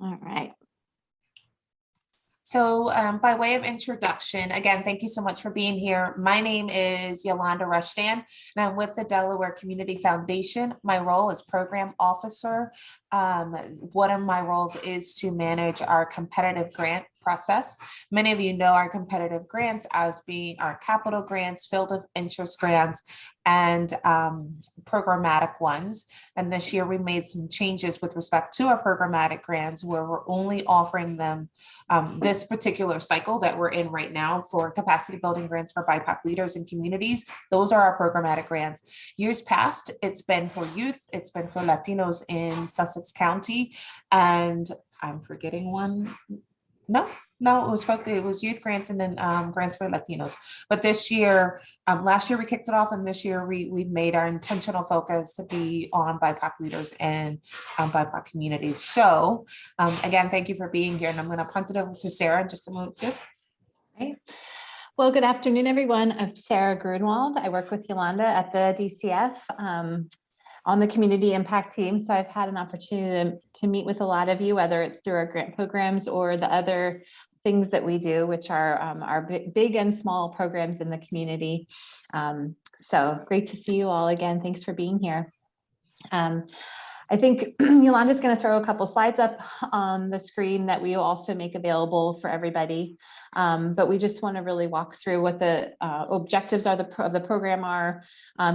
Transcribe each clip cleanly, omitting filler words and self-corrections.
All right. So by way of introduction, again, thank you so much for being here. My name is Yolanda Rushdan, and I'm with the Delaware Community Foundation. My role is program officer. One of my roles is to manage our competitive grant process. Many of you know our competitive grants as being our capital grants, field of interest grants, and programmatic ones. And this year we made some changes with respect to our programmatic grants, where we're only offering them this particular cycle that we're in right now for capacity building grants for BIPOC leaders and communities. Those are our programmatic grants. Years past, it's been for youth, it's been for Latinos in Sussex County, and I'm forgetting one. No, it was youth grants and then grants for Latinos. But this year, last year we kicked it off, and this year we made our intentional focus to be on BIPOC leaders and BIPOC communities. So again, thank you for being here, and I'm going to punt it over to Sarah in just a moment too. Right. Well, good afternoon, everyone. I'm Sarah Grunwald. I work with Yolanda at the DCF on the community impact team. So I've had an opportunity to meet with a lot of you, whether it's through our grant programs or the other things that we do, which are our big and small programs in the community. So great to see you all again. Thanks for being here. I think Yolanda's going to throw a couple slides up on the screen that we will also make available for everybody. But we just want to really walk through what the objectives are of the program are,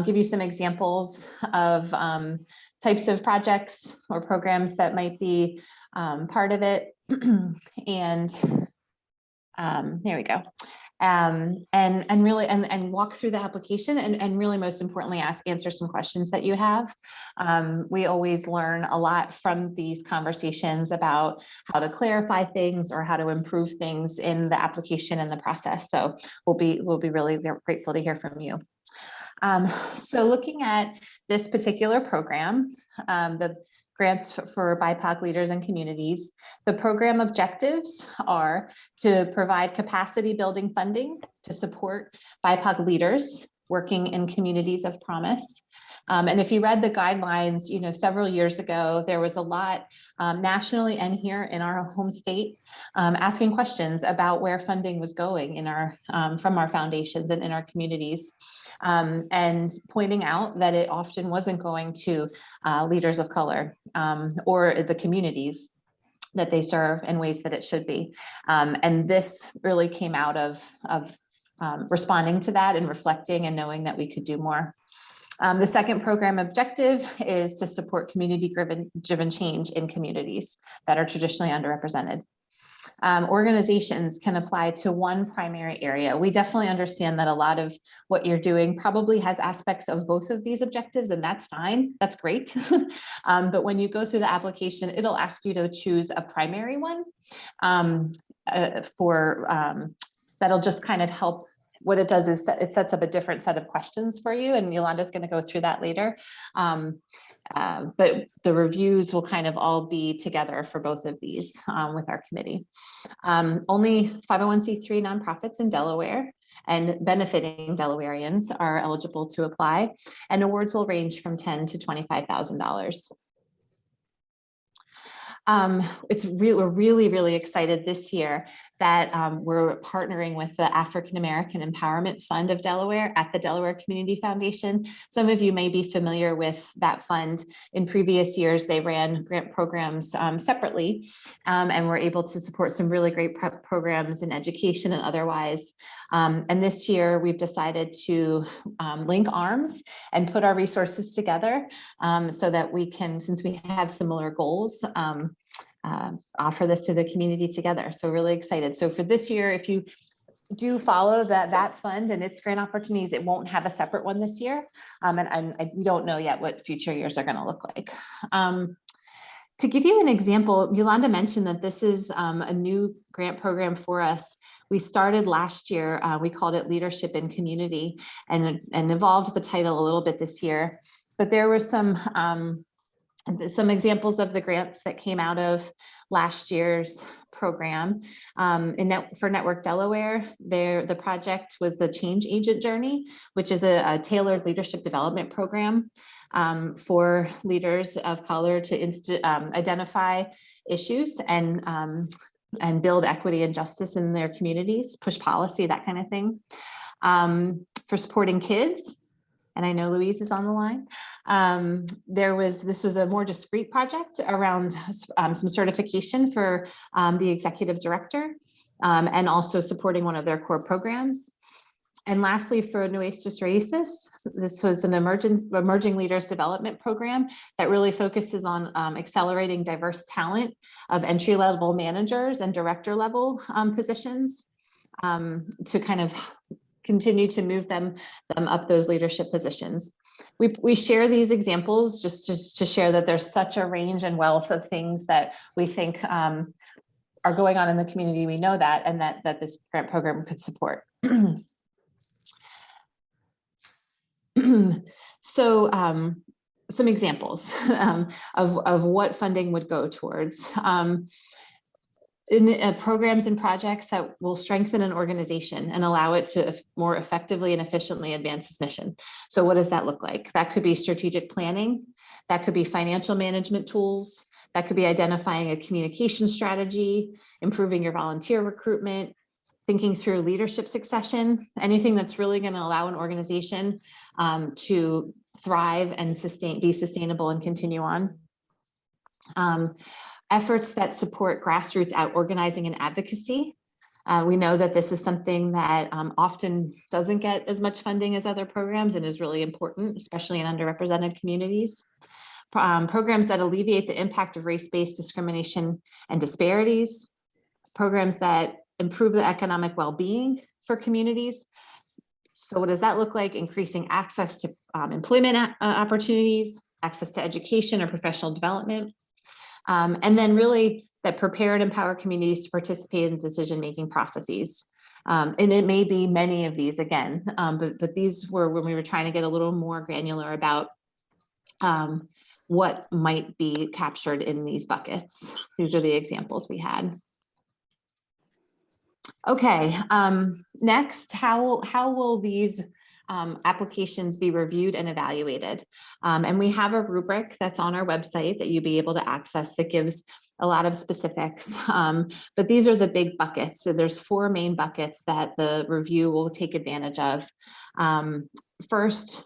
give you some examples of types of projects or programs that might be part of it. And there we go. And really walk through the application and really most importantly answer some questions that you have. We always learn a lot from these conversations about how to clarify things or how to improve things in the application and the process. So we'll be really grateful to hear from you. So looking at this particular program, the grants for BIPOC leaders and communities. The program objectives are to provide capacity building funding to support BIPOC leaders working in communities of promise. And if you read the guidelines, several years ago, there was a lot nationally and here in our home state asking questions about where funding was going in from our foundations and in our communities. And pointing out that it often wasn't going to leaders of color or the communities that they serve in ways that it should be. And this really came out of responding to that and reflecting and knowing that we could do more. The second program objective is to support community-driven change in communities that are traditionally underrepresented. Organizations can apply to one primary area. We definitely understand that a lot of what you're doing probably has aspects of both of these objectives, and that's fine, that's great. But when you go through the application, it'll ask you to choose a primary one that'll just kind of help. What it does is it sets up a different set of questions for you, and Yolanda's going to go through that later. But the reviews will kind of all be together for both of these with our committee. Only 501c3 nonprofits in Delaware and benefiting Delawareans are eligible to apply, and awards will range from $10,000 to $25,000. We're really excited this year that we're partnering with the African American Empowerment Fund of Delaware at the Delaware Community Foundation. Some of you may be familiar with that fund. In previous years, they ran grant programs separately and were able to support some really great programs in education and otherwise. And this year, we've decided to link arms and put our resources together so that we can, since we have similar goals, offer this to the community together. So really excited. So for this year, if you do follow that fund and its grant opportunities, it won't have a separate one this year. And we don't know yet what future years are going to look like. To give you an example, Yolanda mentioned that this is a new grant program for us. We started last year, we called it Leadership in Community, and evolved the title a little bit this year. But there were some examples of the grants that came out of last year's program for Network Delaware. The project was the Change Agent Journey, which is a tailored leadership development program for leaders of color to identify issues and build equity and justice in their communities, push policy, that kind of thing. For supporting kids, and I know Louise is on the line. This was a more discrete project around some certification for the executive director and also supporting one of their core programs. And lastly, for Nuestras Raíces, this was an emerging leaders development program that really focuses on accelerating diverse talent of entry-level managers and director-level positions to kind of continue to move them up those leadership positions. We share these examples just to share that there's such a range and wealth of things that we think are going on in the community. We know that, and that this grant program could support. So some examples of what funding would go towards. In programs and projects that will strengthen an organization and allow it to more effectively and efficiently advance its mission. So what does that look like? That could be strategic planning. That could be financial management tools. That could be identifying a communication strategy, improving your volunteer recruitment, thinking through leadership succession, anything that's really going to allow an organization to thrive and be sustainable and continue on. Efforts that support grassroots out organizing and advocacy. We know that this is something that often doesn't get as much funding as other programs and is really important, especially in underrepresented communities. Programs that alleviate the impact of race-based discrimination and disparities. Programs that improve the economic well-being for communities. So what does that look like? Increasing access to employment opportunities, access to education or professional development. And then really that prepare and empower communities to participate in decision-making processes. And it may be many of these again, but these were when we were trying to get a little more granular about what might be captured in these buckets. These are the examples we had. Okay, next, how will these applications be reviewed and evaluated? And we have a rubric that's on our website that you'll be able to access that gives a lot of specifics, but these are the big buckets. So there's 4 main buckets that the review will take advantage of. First,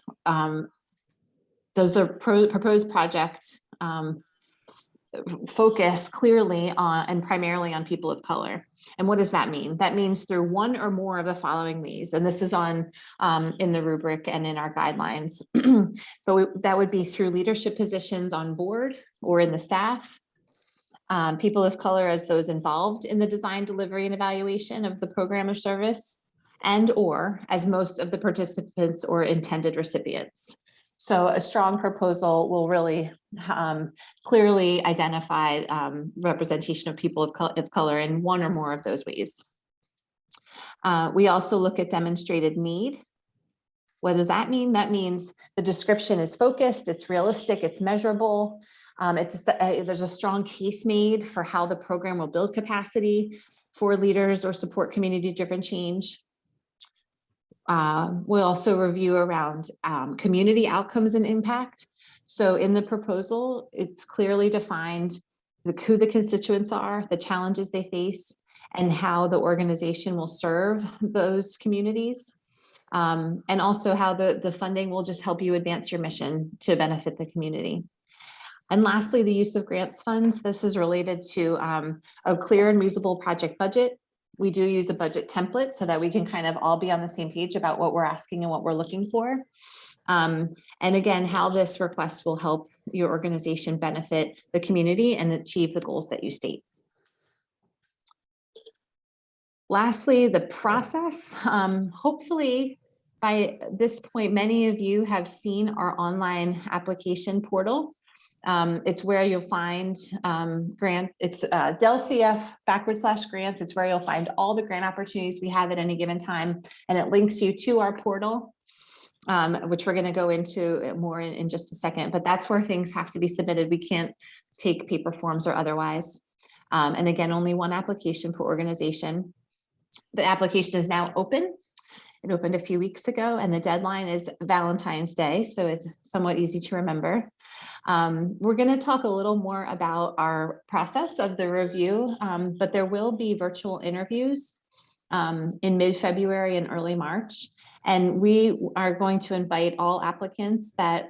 does the proposed project focus clearly on and primarily on people of color? And what does that mean? That means through one or more of the following ways, and this is on in the rubric and in our guidelines. But that would be through leadership positions on board or in the staff, people of color as those involved in the design, delivery, and evaluation of the program or service, and or as most of the participants or intended recipients. So a strong proposal will really clearly identify representation of people of color in one or more of those ways. We also look at demonstrated need. What does that mean? That means the description is focused, it's realistic, it's measurable. There's a strong case made for how the program will build capacity for leaders or support community-driven change. We'll also review around community outcomes and impact. So in the proposal, it's clearly defined who the constituents are, the challenges they face, and how the organization will serve those communities. And also how the funding will just help you advance your mission to benefit the community. And lastly, the use of grants funds. This is related to a clear and reasonable project budget. We do use a budget template so that we can kind of all be on the same page about what we're asking and what we're looking for. And again, how this request will help your organization benefit the community and achieve the goals that you state. Lastly, the process. Hopefully by this point, many of you have seen our online application portal. It's where you'll find grant. It's DelCF/grants. It's where you'll find all the grant opportunities we have at any given time, and it links you to our portal, which we're going to go into more in just a second. But that's where things have to be submitted. We can't take paper forms or otherwise. And again, only one application per organization. The application is now open. It opened a few weeks ago, and the deadline is Valentine's Day, so it's somewhat easy to remember. We're going to talk a little more about our process of the review, but there will be virtual interviews in mid-February and early March. And we are going to invite all applicants that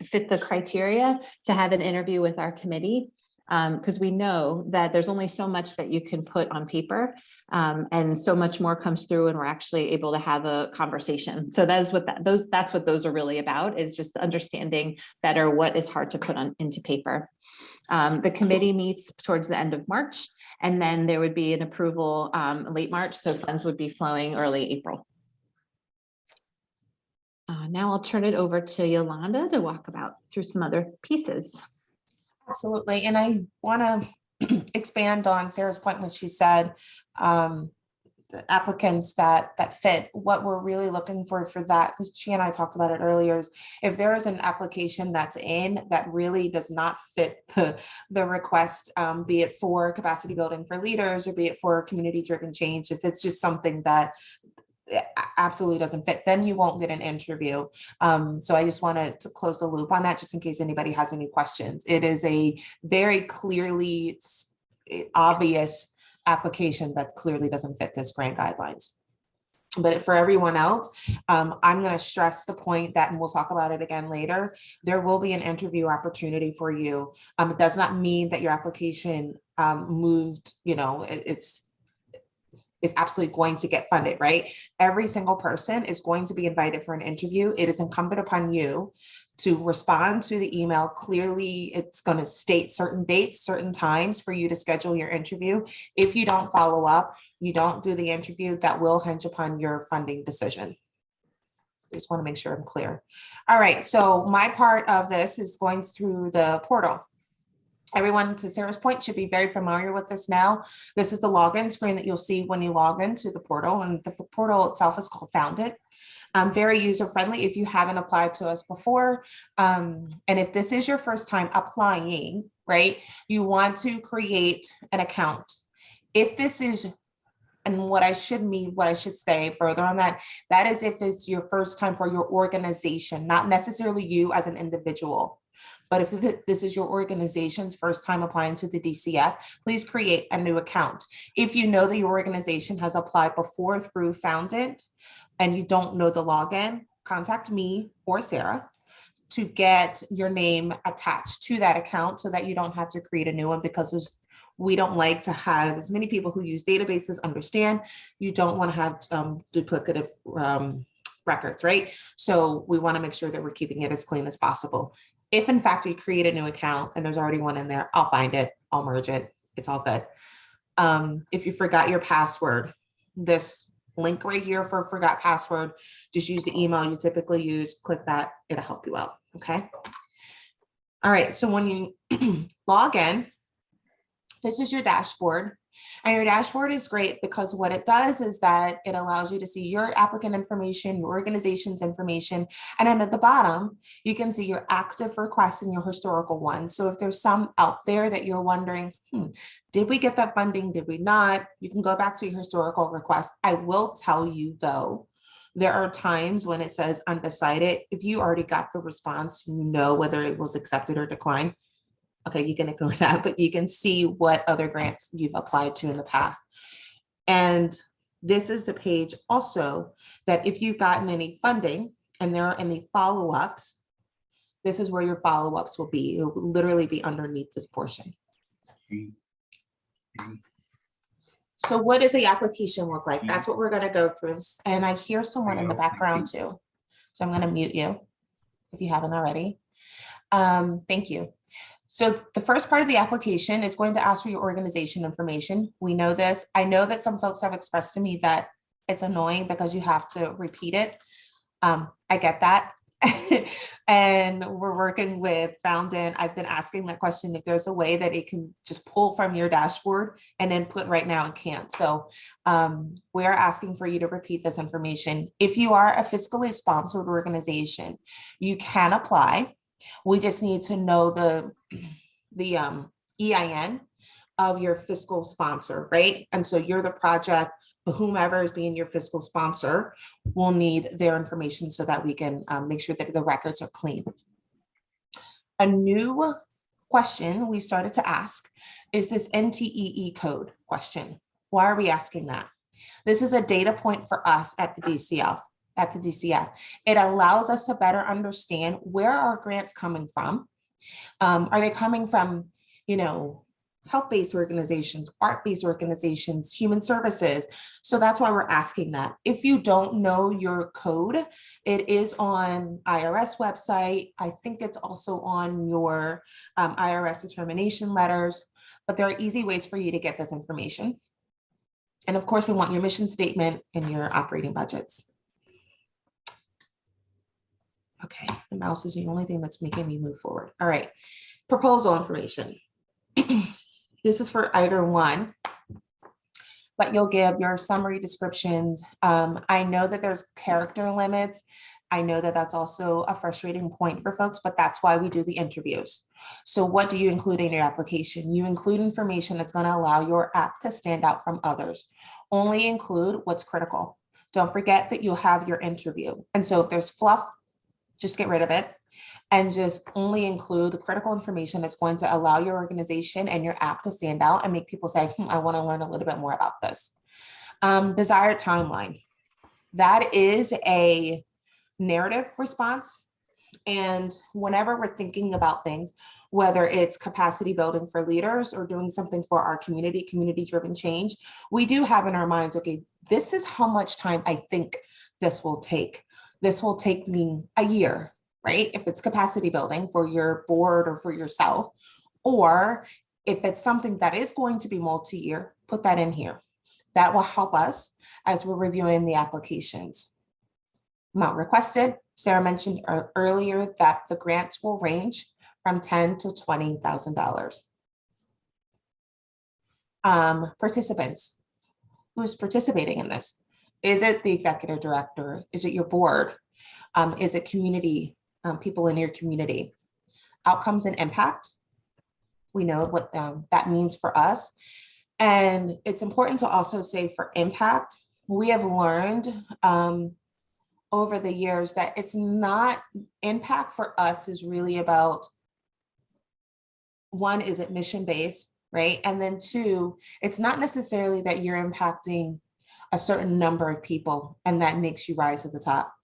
fit the criteria to have an interview with our committee, because we know that there's only so much that you can put on paper, and so much more comes through and we're actually able to have a conversation. So that's what those are really about, is just understanding better what is hard to put into paper. The committee meets towards the end of March, and then there would be an approval late March, so funds would be flowing early April. Now I'll turn it over to Yolanda to walk through some other pieces. Absolutely. And I want to expand on Sarah's point when she said the applicants that fit. What we're really looking for that, because she and I talked about it earlier, is if there is an application that's in that really does not fit the request, be it for capacity building for leaders or be it for community driven change, if it's just something that absolutely doesn't fit, then you won't get an interview. So I just wanted to close the loop on that, just in case anybody has any questions. It is a very clearly obvious application that clearly doesn't fit this grant guidelines. But for everyone else, I'm going to stress the point that, and we'll talk about it again later, there will be an interview opportunity for you. It does not mean that your application moved, is absolutely going to get funded, right? Every single person is going to be invited for an interview. It is incumbent upon you to respond to the email clearly. It's going to state certain dates, certain times for you to schedule your interview. If you don't follow up, you don't do the interview, that will hinge upon your funding decision. I just want to make sure I'm clear. All right, so my part of this is going through the portal. Everyone, to Sarah's point, should be very familiar with this now. This is the login screen that you'll see when you log into the portal, and the portal itself is called Found It. Very user-friendly if you haven't applied to us before. And if this is your first time applying, right, you want to create an account. If this is, and what I should say further on that is if it's your first time for your organization, not necessarily you as an individual. But if this is your organization's first time applying to the DCF, please create a new account. If you know that your organization has applied before through Found It and you don't know the login, contact me or Sarah to get your name attached to that account so that you don't have to create a new one, because we don't like to have, as many people who use databases understand, you don't want to have duplicative records, right? So we want to make sure that we're keeping it as clean as possible. If in fact you create a new account and there's already one in there, I'll find it, I'll merge it, it's all good. If you forgot your password, this link right here for forgot password, just use the email you typically use, click that, it'll help you out, okay? All right, so when you log in, this is your dashboard. And your dashboard is great because what it does is that it allows you to see your applicant information, your organization's information, and then at the bottom, you can see your active requests and your historical ones. So if there's some out there that you're wondering, did we get that funding? Did we not? You can go back to your historical request. I will tell you though, there are times when it says undecided. If you already got the response, you know whether it was accepted or declined. Okay, you can ignore that, but you can see what other grants you've applied to in the past. And this is the page also that if you've gotten any funding and there are any follow-ups, this is where your follow-ups will be. It will literally be underneath this portion. So what does the application look like? That's what we're going to go through. And I hear someone in the background too. So I'm going to mute you if you haven't already. Thank you. So the first part of the application is going to ask for your organization information. We know this. I know that some folks have expressed to me that it's annoying because you have to repeat it. I get that. And we're working with Found It. I've been asking that question if there's a way that it can just pull from your dashboard and then put right now it can't. So we are asking for you to repeat this information. If you are a fiscally sponsored organization, you can apply. We just need to know the EIN of your fiscal sponsor, right? And so you're the project, but whomever is being your fiscal sponsor will need their information so that we can make sure that the records are clean. A new question we started to ask is this NTEE code question. Why are we asking that? This is a data point for us at the DCF. It allows us to better understand where are grants coming from. Are they coming from, health-based organizations, art-based organizations, human services? So that's why we're asking that. If you don't know your code, it is on IRS website. I think it's also on your IRS determination letters, but there are easy ways for you to get this information. And of course, we want your mission statement and your operating budgets. Okay, the mouse is the only thing that's making me move forward. All right, proposal information. This is for either one, but you'll give your summary descriptions. I know that there's character limits. I know that that's also a frustrating point for folks, but that's why we do the interviews. So what do you include in your application? You include information that's going to allow your app to stand out from others. Only include what's critical. Don't forget that you'll have your interview. And so if there's fluff, just get rid of it and just only include the critical information that's going to allow your organization and your app to stand out and make people say, I want to learn a little bit more about this. Desired timeline. That is a narrative response. And whenever we're thinking about things, whether it's capacity building for leaders or doing something for our community-driven change, we do have in our minds, okay, this is how much time I think this will take. This will take me a year, right? If it's capacity building for your board or for yourself, or if it's something that is going to be multi-year, put that in here. That will help us as we're reviewing the applications. Amount requested, Sarah mentioned earlier that the grants will range from $10,000 to $20,000. Participants, who's participating in this? Is it the executive director? Is it your board? Is it community, people in your community? Outcomes and impact. We know what that means for us. And it's important to also say for impact, we have learned over the years that it's not, impact for us is really about, one, is it mission-based, right? And then two, it's not necessarily that you're impacting a certain number of people and that makes you rise to the top.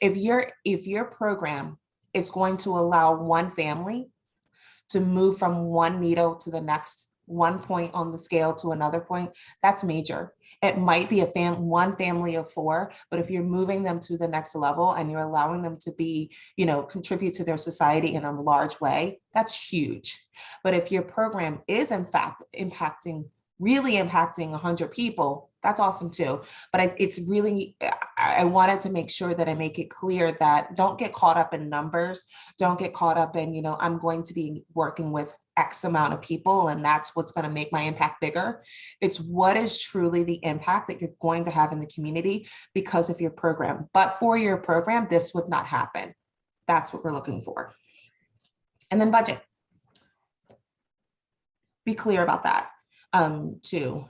If your program is going to allow one family to move from one needle to the next, one point on the scale to another point, that's major. It might be one family of four, but if you're moving them to the next level and you're allowing them to be, contribute to their society in a large way, that's huge. But if your program is in fact really impacting 100 people, that's awesome too. But it's really, I wanted to make sure that I make it clear that don't get caught up in numbers. Don't get caught up in, I'm going to be working with X amount of people and that's what's going to make my impact bigger. It's what is truly the impact that you're going to have in the community because of your program. But for your program, this would not happen. That's what we're looking for. And then budget. Be clear about that too,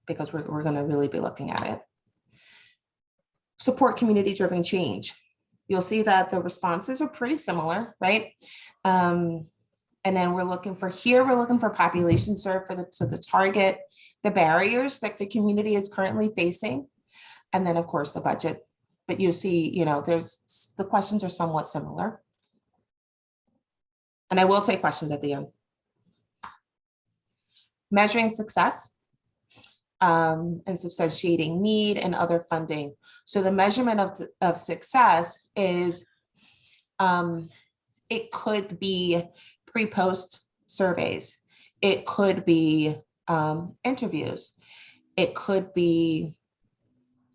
because we're going to really be looking at it. Support community-driven change. You'll see that the responses are pretty similar, right? And then we're looking for population served to the target, the barriers that the community is currently facing, and then of course the budget. But you see, the questions are somewhat similar. And I will take questions at the end. Measuring success and substantiating need and other funding. So the measurement of success is, it could be pre-post surveys. It could be interviews. It could be,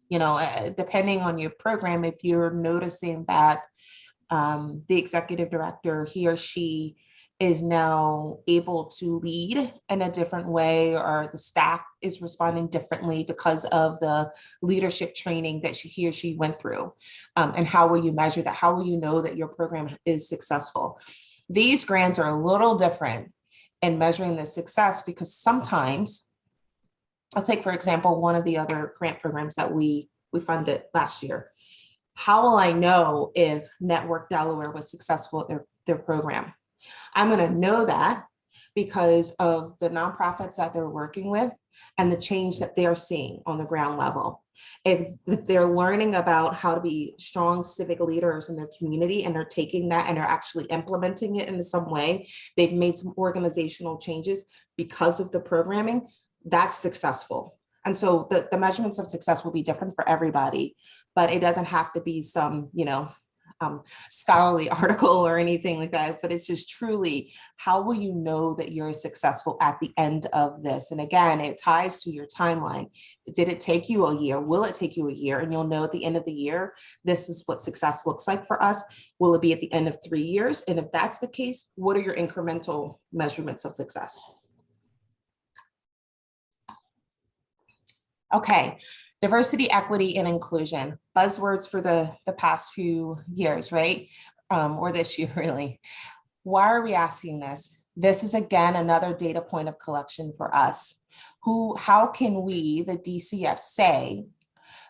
depending on your program, if you're noticing that the executive director, he or she is now able to lead in a different way, or the staff is responding differently because of the leadership training that he or she went through. And how will you measure that? How will you know that your program is successful? These grants are a little different in measuring the success, because sometimes, I'll take, for example, one of the other grant programs that we funded last year. How will I know if Network Delaware was successful at their program? I'm going to know that because of the nonprofits that they're working with and the change that they're seeing on the ground level. If they're learning about how to be strong civic leaders in their community and they're taking that and they're actually implementing it in some way, they've made some organizational changes because of the programming, that's successful. And so the measurements of success will be different for everybody, but it doesn't have to be some, scholarly article or anything like that, but it's just truly, how will you know that you're successful at the end of this? And again, it ties to your timeline. Did it take you a year? Will it take you a year? And you'll know at the end of the year, this is what success looks like for us. Will it be at the end of 3 years? And if that's the case, what are your incremental measurements of success? Okay, diversity, equity, and inclusion, buzzwords for the past few years, right? Or this year, really. Why are we asking this? This is, again, another data point of collection for us. How can we, the DCF, say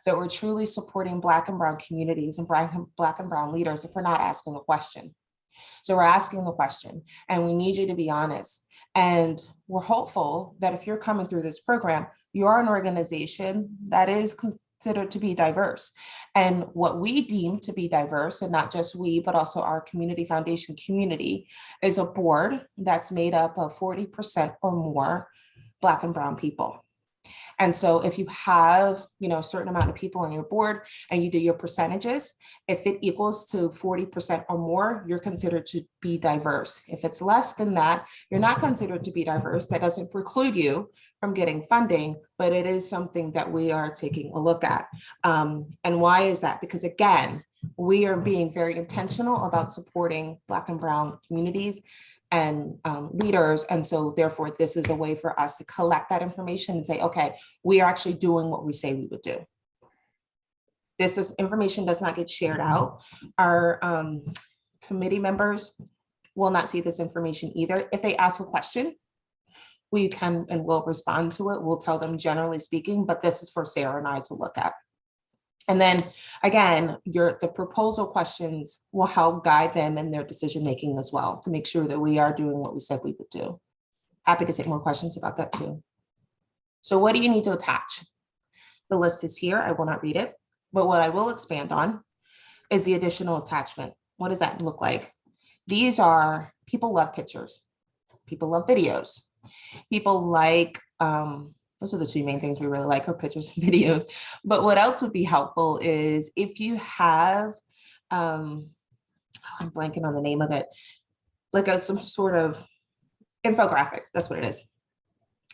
that we're truly supporting Black and Brown communities and Black and Brown leaders if we're not asking the question? So we're asking the question, and we need you to be honest. And we're hopeful that if you're coming through this program, you are an organization that is considered to be diverse. And what we deem to be diverse, and not just we, but also our community foundation community, is a board that's made up of 40% or more Black and Brown people. And so if you have, a certain amount of people on your board and you do your percentages, if it equals to 40% or more, you're considered to be diverse. If it's less than that, you're not considered to be diverse. That doesn't preclude you from getting funding, but it is something that we are taking a look at. And why is that? Because again, we are being very intentional about supporting Black and Brown communities and leaders. And so therefore, this is a way for us to collect that information and say, okay, we are actually doing what we say we would do. Information does not get shared out. Our committee members will not see this information either. If they ask a question, we can and will respond to it. We'll tell them generally speaking, but this is for Sarah and I to look at. And then again, the proposal questions will help guide them in their decision-making as well, to make sure that we are doing what we said we would do. Happy to take more questions about that too. So what do you need to attach? The list is here. I will not read it, but what I will expand on is the additional attachment. What does that look like? These are, people love pictures. People love videos. People like, those are the two main things we really like, are pictures and videos. But what else would be helpful is if you have, I'm blanking on the name of it, like some sort of infographic, that's what it is,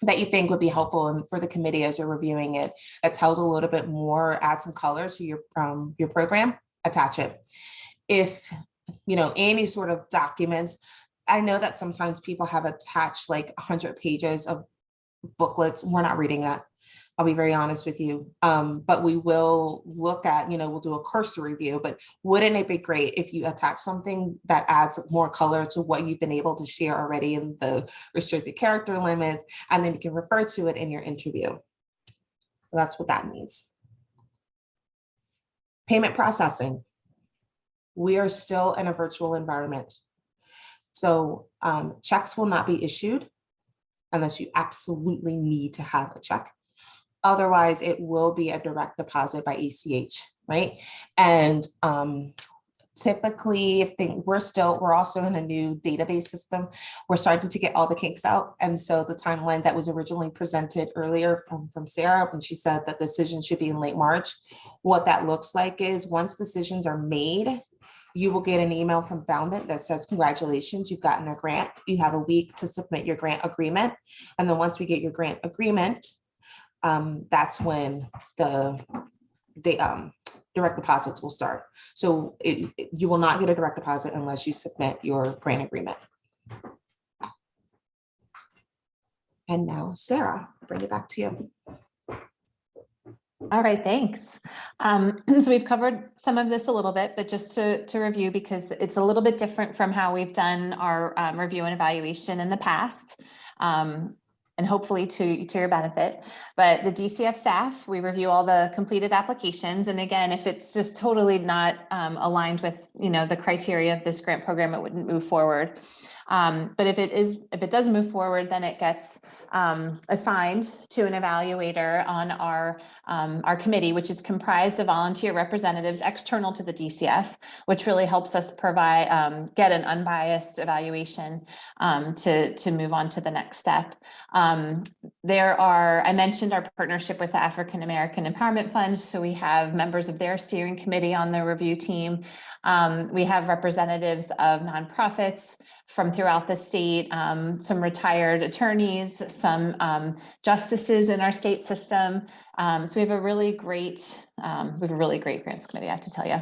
that you think would be helpful and for the committee as you're reviewing it, that tells a little bit more, add some color to your program, attach it. If, any sort of documents, I know that sometimes people have attached like 100 pages of booklets. We're not reading that. I'll be very honest with you. But we will look at, we'll do a cursory review, but wouldn't it be great if you attach something that adds more color to what you've been able to share already in the restricted character limits, and then you can refer to it in your interview. That's what that means. Payment processing. We are still in a virtual environment. So checks will not be issued unless you absolutely need to have a check. Otherwise, it will be a direct deposit by ACH, right? And typically, we're also in a new database system. We're starting to get all the kinks out. And so the timeline that was originally presented earlier from Sarah, when she said that decisions should be in late March, what that looks like is once decisions are made, you will get an email from Foundant that says, congratulations, you've gotten a grant. You have a week to submit your grant agreement. And then once we get your grant agreement, that's when the direct deposits will start. So you will not get a direct deposit unless you submit your grant agreement. And now, Sarah, I'll bring it back to you. All right, thanks. So we've covered some of this a little bit, but just to review, because it's a little bit different from how we've done our review and evaluation in the past, and hopefully to your benefit. But the DCF staff, we review all the completed applications. And again, if it's just totally not aligned with, the criteria of this grant program, it wouldn't move forward. But if it does move forward, then it gets assigned to an evaluator on our committee, which is comprised of volunteer representatives external to the DCF, which really helps us provide get an unbiased evaluation to move on to the next step. I mentioned our partnership with the African American Empowerment Fund, so we have members of their steering committee on the review team. We have representatives of nonprofits from throughout the state, some retired attorneys, some justices in our state system. So we have a really great grants committee, I have to tell you.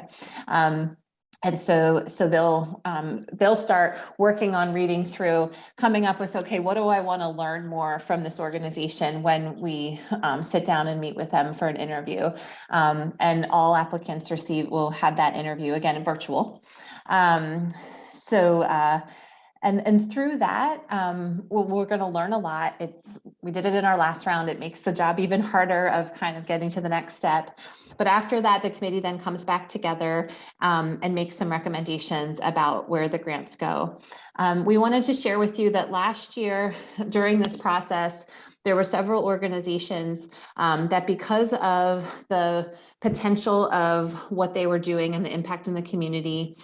And so they'll start working on reading through, coming up with, okay, what do I want to learn more from this organization when we sit down and meet with them for an interview. And all applicants will have that interview, again, virtual. And through that, we're going to learn a lot. We did it in our last round. It makes the job even harder of kind of getting to the next step. But after that, the committee then comes back together and makes some recommendations about where the grants go. We wanted to share with you that last year during this process, there were several organizations that, because of the potential of what they were doing and the impact in the community,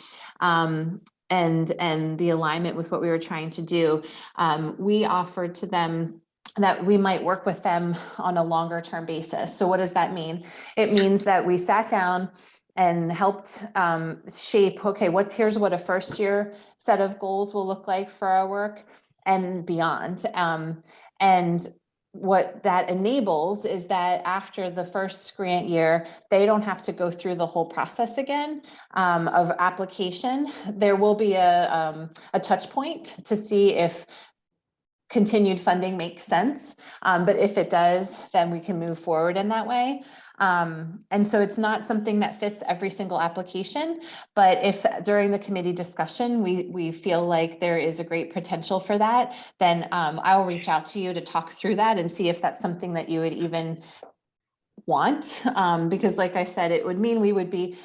and the alignment with what we were trying to do, we offered to them that we might work with them on a longer term basis. So what does that mean? It means that we sat down and helped shape, okay, here's what a first year set of goals will look like for our work and beyond. And what that enables is that after the first grant year, they don't have to go through the whole process again of application. There will be a touch point to see if continued funding makes sense. But if it does, then we can move forward in that way. And so it's not something that fits every single application, but if during the committee discussion, we feel like there is a great potential for that, then I will reach out to you to talk through that and see if that's something that you would even want. Because like I said, it would mean we would be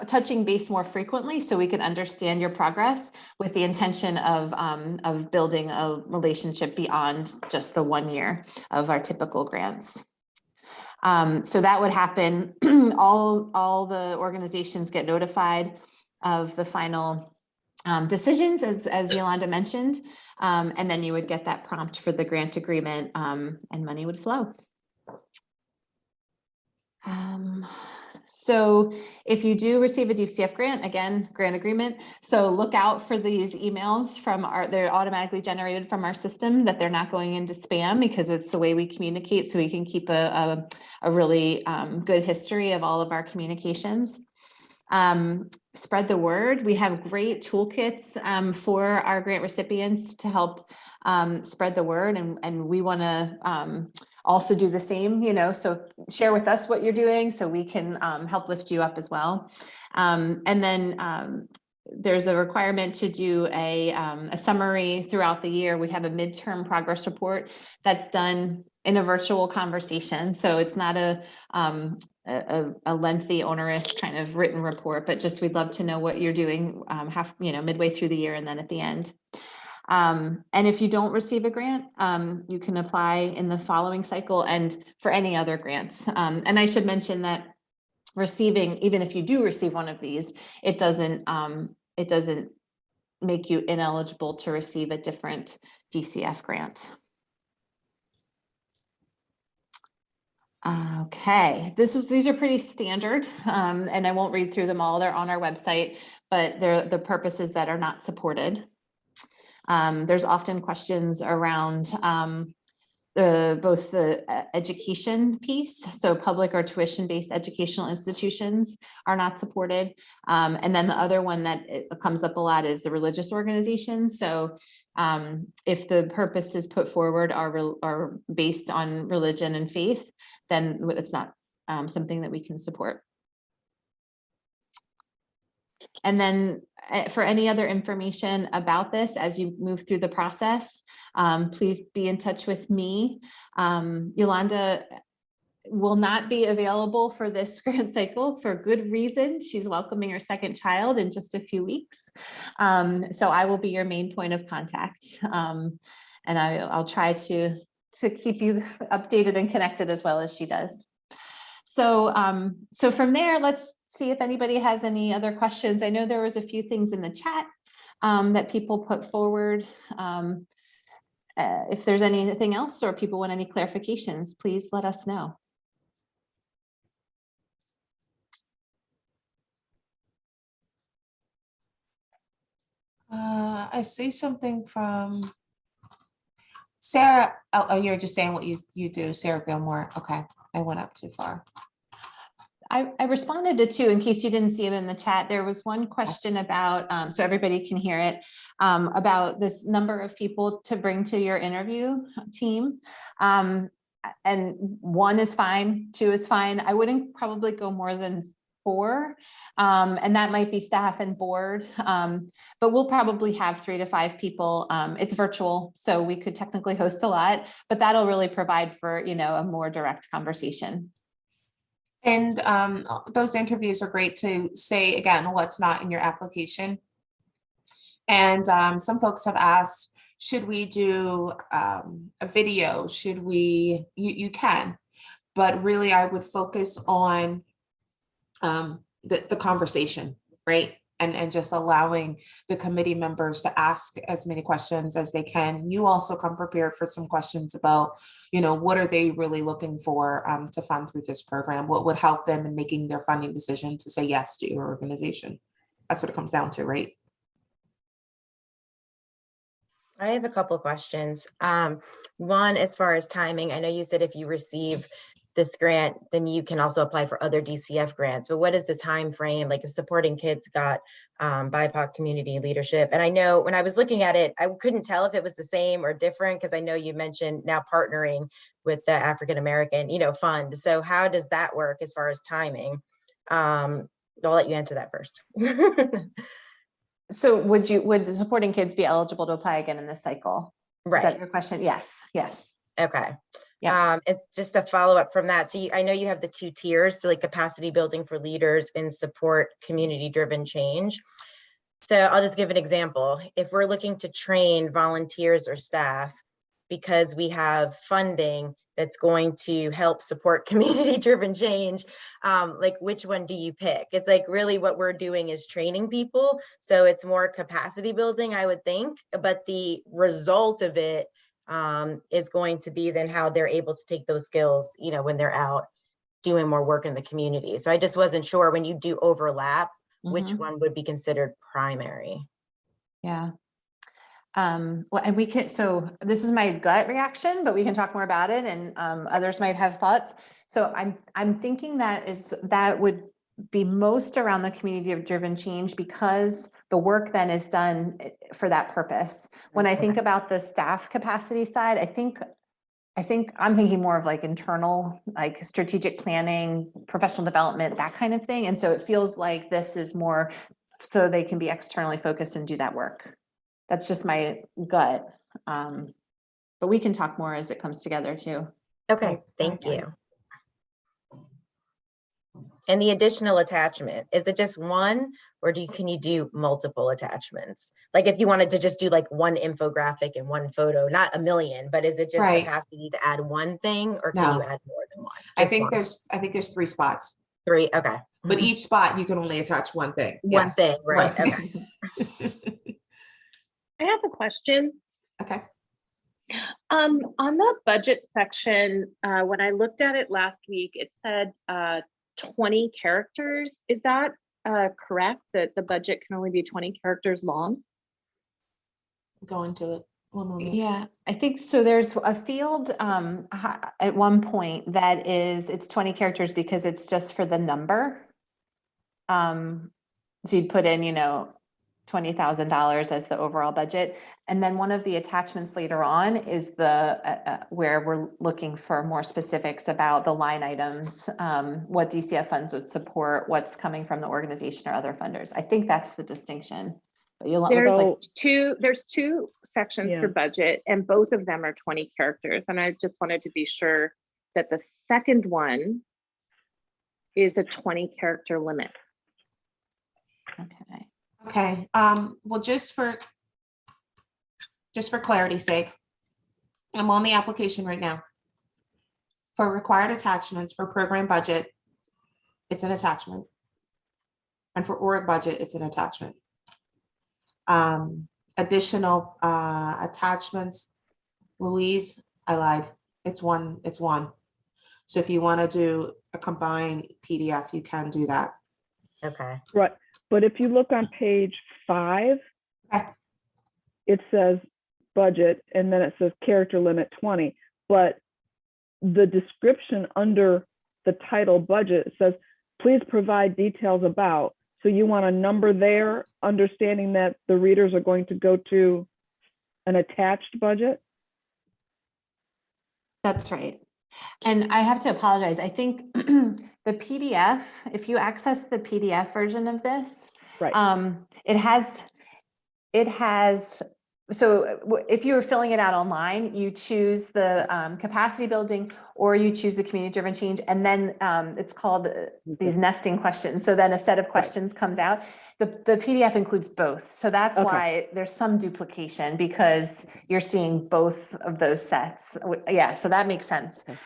touching base more frequently so we can understand your progress with the intention of building a relationship beyond just the 1 year of our typical grants. So that would happen. All the organizations get notified of the final decisions, as Yolanda mentioned, and then you would get that prompt for the grant agreement, and money would flow. So if you do receive a DCF grant, again, grant agreement, so look out for these emails they're automatically generated from our system, that they're not going into spam, because it's the way we communicate, so we can keep a really good history of all of our communications. Spread the word. We have great toolkits for our grant recipients to help spread the word, and we want to also do the same, so share with us what you're doing so we can help lift you up as well. And then there's a requirement to do a summary throughout the year. We have a midterm progress report that's done in a virtual conversation. So it's not a lengthy, onerous kind of written report, but just we'd love to know what you're doing midway through the year and then at the end. And if you don't receive a grant, you can apply in the following cycle and for any other grants. And I should mention that even if you do receive one of these, it doesn't make you ineligible to receive a different DCF grant. Okay, these are pretty standard, and I won't read through them all. They're on our website, but they're the purposes that are not supported. There's often questions around both the education piece, so public or tuition-based educational institutions are not supported. And then the other one that comes up a lot is the religious organizations. So if the purposes put forward are based on religion and faith, then it's not something that we can support. And then for any other information about this, as you move through the process, please be in touch with me. Yolanda will not be available for this grant cycle for good reason. She's welcoming her second child in just a few weeks. So I will be your main point of contact. And I'll try to keep you updated and connected as well as she does. So, so from there, let's see if anybody has any other questions. I know there was a few things in the chat that people put forward. If there's anything else or people want any clarifications, please let us know. I see something from Sarah. Oh, you're just saying what you do, Sarah Gilmore. Okay, I went up too far. I responded to two in case you didn't see it in the chat. There was one question about, so everybody can hear it, about this number of people to bring to your interview team. And 1 is fine, 2 is fine. I wouldn't probably go more than 4. And that might be staff and board, but we'll probably have 3 to 5 people. It's virtual, so we could technically host a lot, but that'll really provide for, you know, a more direct conversation. And those interviews are great to say, again, what's not in your application. And some folks have asked, should we do a video? Should we, you can, but really I would focus on the conversation, right? And just allowing the committee members to ask as many questions as they can. You also come prepared for some questions about, you know, what are they really looking for to fund through this program? What would help them in making their funding decision to say yes to your organization? That's what it comes down to, right? I have a couple questions. One, as far as timing, I know you said if you receive this grant, then you can also apply for other DCF grants. But what is the time frame? Like if Supporting Kids got BIPOC community leadership, and I know when I was looking at it, I couldn't tell if it was the same or different because I know you mentioned now partnering with the African American, you know, fund. So how does that work as far as timing? I'll let you answer that first. So would the Supporting Kids be eligible to apply again in this cycle? Right. Is that your question? Yes. Yes. Okay. Yeah. And just a follow up from that. So I know you have the 2 tiers, so like capacity building for leaders and support community driven change. So I'll just give an example. If we're looking to train volunteers or staff because we have funding that's going to help support community driven change, like which one do you pick? It's like really what we're doing is training people. So it's more capacity building, I would think, but the result of it is going to be then how they're able to take those skills, you know, when they're out doing more work in the community. So I just wasn't sure when you do overlap, which one would be considered primary. Yeah. Well, and we can, so this is my gut reaction, but we can talk more about it, and others might have thoughts. So I'm thinking that would be most around the community driven change because the work then is done for that purpose. When I think about the staff capacity side, I think I'm thinking more of like internal, like strategic planning, professional development, that kind of thing. And so it feels like this is more so they can be externally focused and do that work. That's just my gut. But we can talk more as it comes together too. Okay, thank you. And the additional attachment, is it just one, or can you do multiple attachments? Like if you wanted to just do like one infographic and one photo, not a million, but is it just capacity to add one thing, or can you add more than one? I think there's 3 spots. 3, okay. But each spot you can only attach one thing. One thing, right? Okay. I have a question. Okay. On the budget section, when I looked at it last week, it said 20 characters. Is that correct, that the budget can only be 20 characters long? Go into it. One moment. Yeah, I think so. There's a field at one point that it's 20 characters because it's just for the number. So you'd put in, you know, $20,000 as the overall budget. And then one of the attachments later on is the where we're looking for more specifics about the line items, what DCF funds would support, what's coming from the organization or other funders. I think that's the distinction. But you'll There's looks like there's two sections for budget, and both of them are 20 characters. And I just wanted to be sure that the second one is a 20 character limit. okay. Okay, well, just for clarity's sake, I'm on the application right now. For required attachments for program budget, it's an attachment. And for org budget, it's an attachment. Additional attachments, Louise, I lied. It's one. So if you want to do a combined PDF, you can do that. Okay. Right, but if you look on page 5, Okay. it says budget, and then it says character limit 20, but the description under the title budget says, please provide details about. So you want a number there, understanding that the readers are going to go to an attached budget? That's right. And I have to apologize. I think the PDF, if you access the PDF version of this, Right. it has, so if you were filling it out online, you choose the capacity building or you choose the community driven change. And then it's called these nesting questions. So then a set of questions comes out. The PDF includes both. So that's Okay. why there's some duplication, because you're seeing both of those sets. Yeah, so that makes sense. Okay.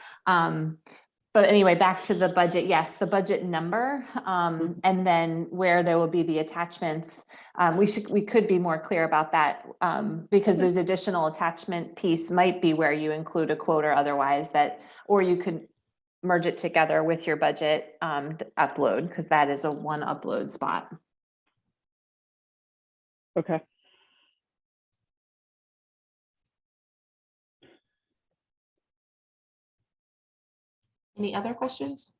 But anyway, back to the budget. Yes, the budget number, and then where there will be the attachments. We could be more clear about that, because there's additional attachment piece might be where you include a quote or otherwise that, or you could merge it together with your budget upload, because that is a one upload spot. Okay. Any other questions?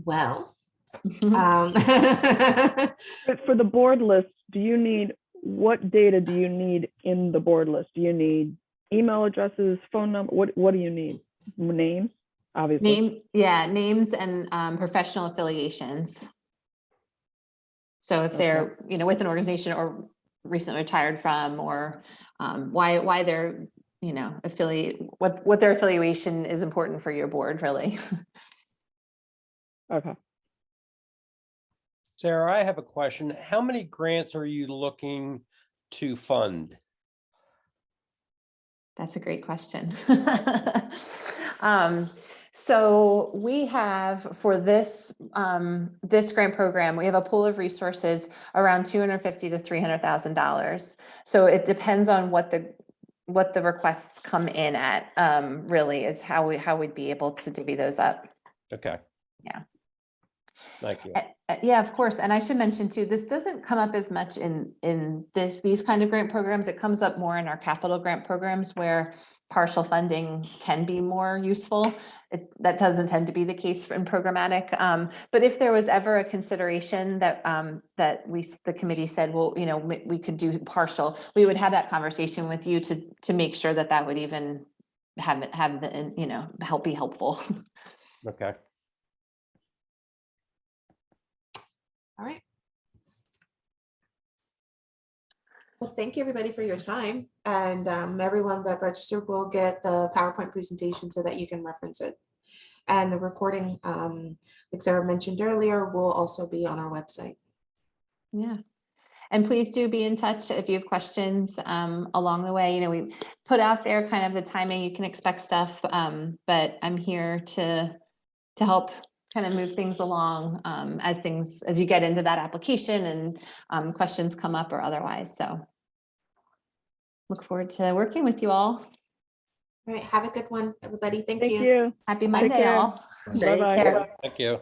Well, For the board list, what data do you need in the board list? Do you need email addresses, phone number? What do you need? Names, obviously. Names and professional affiliations. So if they're, with an organization or recently retired from, or why they're, affiliate, what their affiliation is important for your board, really. Okay. Sarah, I have a question. How many grants are you looking to fund? That's a great question. So we have, for this this grant program, we have a pool of resources around $250,000 to $300,000. So it depends on what the requests come in at. Really, is how we'd be able to divvy those up. Okay. Yeah. Thank you. Yeah, of course. And I should mention too, this doesn't come up as much in these kind of grant programs. It comes up more in our capital grant programs where partial funding can be more useful. That doesn't tend to be the case in programmatic. But if there was ever a consideration that the committee said, well, we could do partial, we would have that conversation with you to make sure that would even have the, be helpful. Okay. all right. Well, thank you everybody for your time, and everyone that registered will get the PowerPoint presentation so that you can reference it. And the recording, like Sarah mentioned earlier, will also be on our website. Yeah. And please do be in touch if you have questions along the way. We put out there kind of the timing, you can expect stuff, but I'm here to help kind of move things along as you get into that application and questions come up or otherwise. So look forward to working with you all. All right, have a good one, everybody. Thank you. Thank you. Happy Take Monday, care. all. Take Bye-bye. care. Thank you.